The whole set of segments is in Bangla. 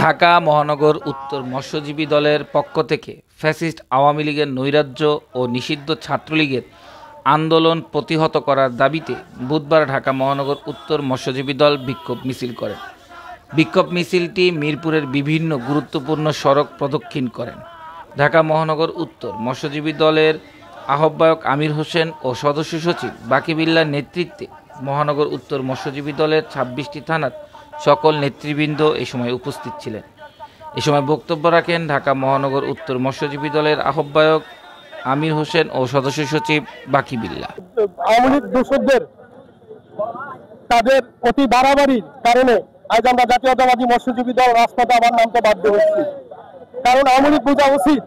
ঢাকা মহানগর উত্তর মৎস্যজীবী দলের পক্ষ থেকে ফ্যাসিস্ট আওয়ামী লীগের নৈরাজ্য ও নিষিদ্ধ ছাত্রলীগের আন্দোলন প্রতিহত করার দাবিতে বুধবার ঢাকা মহানগর উত্তর মৎস্যজীবী দল বিক্ষোভ মিছিল করে। বিক্ষোভ মিছিলটি মিরপুরের বিভিন্ন গুরুত্বপূর্ণ সড়ক প্রদক্ষিণ করেন। ঢাকা মহানগর উত্তর মৎস্যজীবী দলের আহ্বায়ক আমির হোসেন ও সদস্য সচিব বাকি বিল্লার নেতৃত্বে মহানগর উত্তর মৎস্যজীবী দলের ২৬টি থানার সকল নেতৃবৃন্দ এই সময় উপস্থিত ছিলেন। এ সময় বক্তব্য রাখেন ঢাকা মহানগর উত্তর মৎস্যজীবী দলের আহ্বায়ক আমির হোসেন ও সদস্য সচিব বাকি বিল্লা। আওয়ামী লীগ দোষরদের তাদের অতি বাড়াবাড়ির কারণে আজ আমরা জাতীয়তাবাদী মৎস্যজীবী দল রাজপথে আবার নামতে বাধ্য হচ্ছি। কারণ আওয়ামী লীগ বোঝা উচিত,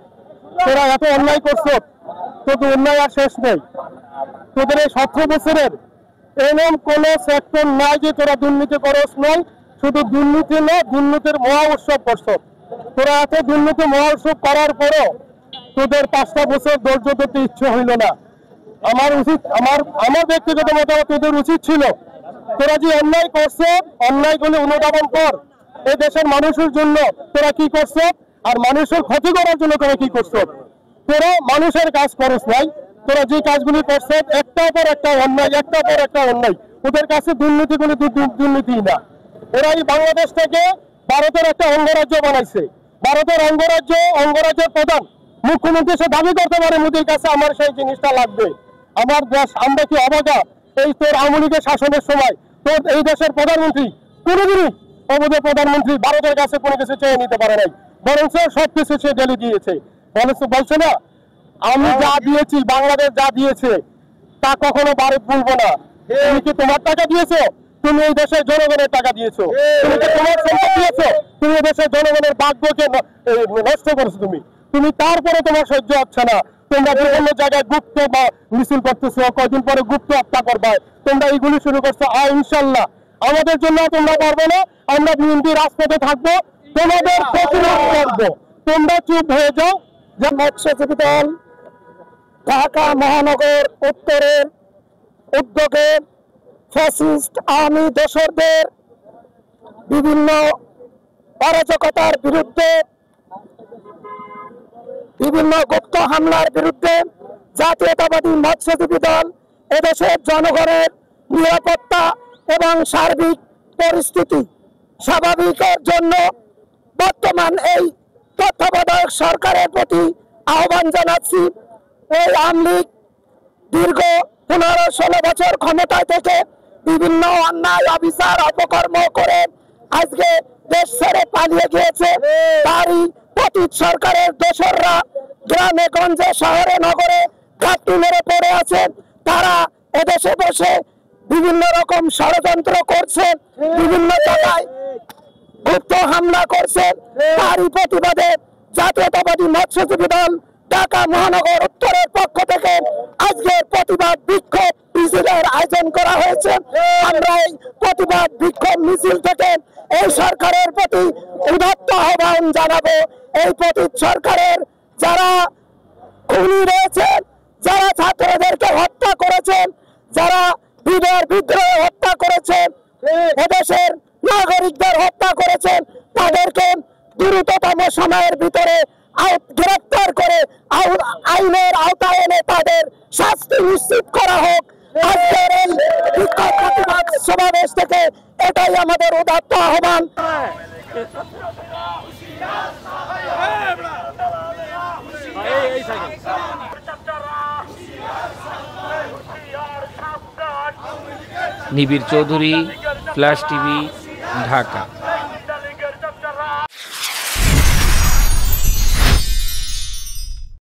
তোরা এত অন্যায় করছো, তোদের অন্যায় আর শেষ নেই। তোদের এই 17 বছরের এমন কোন সেক্টর নাই যে তোরা দুর্নীতি করস নয়। শুধু দুর্নীতি নয়, দুর্নীতির মহা উৎসব করছো। তোরা এত দুর্নীতি মহা উৎসব করার পরও তোদের 5টা বছর ধৈর্য ধরতে ইচ্ছে হইল না। আমার ব্যক্তিগত মতামত, তোদের উচিত ছিল তোরা যে অন্যায় করছো, অন্যায়গুলি অনুধাবন কর। এই দেশের মানুষের জন্য তোরা কি করছো আর মানুষের ক্ষতি করার জন্য তোরা কি করছো। তোরা মানুষের কাজ করস নাই। তোরা যে কাজগুলি করছো একটার পর একটা অন্যায়, একটার পর একটা অন্যায়। ওদের কাছে দুর্নীতিগুলি দুর্নীতি না। ওরা এই বাংলাদেশ থেকে ভারতের একটা অঙ্গরাজ্য বানাইছে। ভারতের অঙ্গরাজ্যের প্রধান মুখ্যমন্ত্রী সে দাবি করতে পারে মোদির কাছে আমার সেই জিনিসটা লাগবে। আমার দেশ, আমরা কি অবাকা? এই তোর আওয়ামী লীগের শাসনের সময় তোর এই দেশের প্রধানমন্ত্রী কোনোদিনই অবৈধ প্রধানমন্ত্রী ভারতের কাছে কোনো কিছু চেয়ে নিতে পারে নাই, বরঞ্চ সবকিছু সে ডেলি দিয়েছে। বলছে না, আমি যা দিয়েছি, বাংলাদেশ যা দিয়েছে তা কখনো ভারত ভুলবো না। তুমি কি তোমার টাকা দিয়েছো? তুমি এই দেশের জনগণের টাকা দিয়েছো। তুমি কি তোমার সম্পদ দিয়েছো? তুমি এই দেশের জনগণের ভাগ্যকে নষ্ট করেছো। তুমি তারপরে তোমার সহ্য হচ্ছে না। তোমরা বিভিন্ন জায়গায় গুপ্ত বা মিছিল করতেছো, কয়দিন পরে গুপ্ত হত্যা করবে। তোমরা এইগুলি শুরু করছো। ইনশাল্লাহ আমাদের জন্য তোমরা পারবে না। আমরা বিএনপি রাজপথে থাকবো, তোমাদের প্রতিরোধ করবো। তোমরা চুপ হয়ে যাও। যে মৎস্যজীবী দল ঢাকা মহানগর উত্তরের উদ্যোগে ফ্যাসিস্ট আওয়ামী দোসরদের বিভিন্ন অরাজকতার বিরুদ্ধে, বিভিন্ন গুপ্ত হামলার বিরুদ্ধে জাতীয়তাবাদী মৎস্যজীবী দল এদেশের জনগণের নিরাপত্তা এবং সার্বিক পরিস্থিতি স্বাভাবিকের জন্য বর্তমান এই তত্ত্বাবধায়ক সরকারের প্রতি আহ্বান জানাচ্ছি। এই আওয়ামী লীগ দীর্ঘ 15-16 বছর ক্ষমতায় থেকে বিভিন্ন অন্যায় অবিচার অপকর্ম করে আজকে দেশ ছেড়ে পালিয়ে গিয়েছে। তারই পতিত সরকারের দোসররা গ্রামে গঞ্জে শহরে নগরে ঘাপটি মেরে পড়ে আছে। তারা এদেশে বসে বিভিন্ন রকম ষড়যন্ত্র করছে, বিভিন্ন জায়গায় গুপ্ত হামলা করছে। তারই প্রতিবাদে জাতীয়তাবাদী মৎস্যজীবী দল ঢাকা মহানগর উত্তরের পক্ষ থেকে আজকের প্রতিবাদ বিক্ষোভ মিছিলের আয়োজন করা হয়েছে। আমরা এই প্রতিবাদ বিক্ষোভ মিছিল থেকে এই সরকারের প্রতি উদাত্ত আহ্বান জানাবো। এই পতিত সরকারের যারা খুনি রয়েছেন, যারা ছাত্রদেরকে হত্যা করেছেন, যারা বিদ্রোহে হত্যা করেছেন, এদেশের নাগরিকদের হত্যা করেছেন, তাদেরকে দ্রুততম সময়ের ভিতরে গ্রেফতার করে আইনের আওতায় এনে তাদের শাস্তি নিশ্চিত করা হোক। আজকের এই বিক্ষোভ প্রতিবাদ সমাবেশ থেকে এটাই আমাদের উদাত্ত আহ্বান। নিবিড় চৌধুরী, ফ্ল্যাশ টিভি, ঢাকা।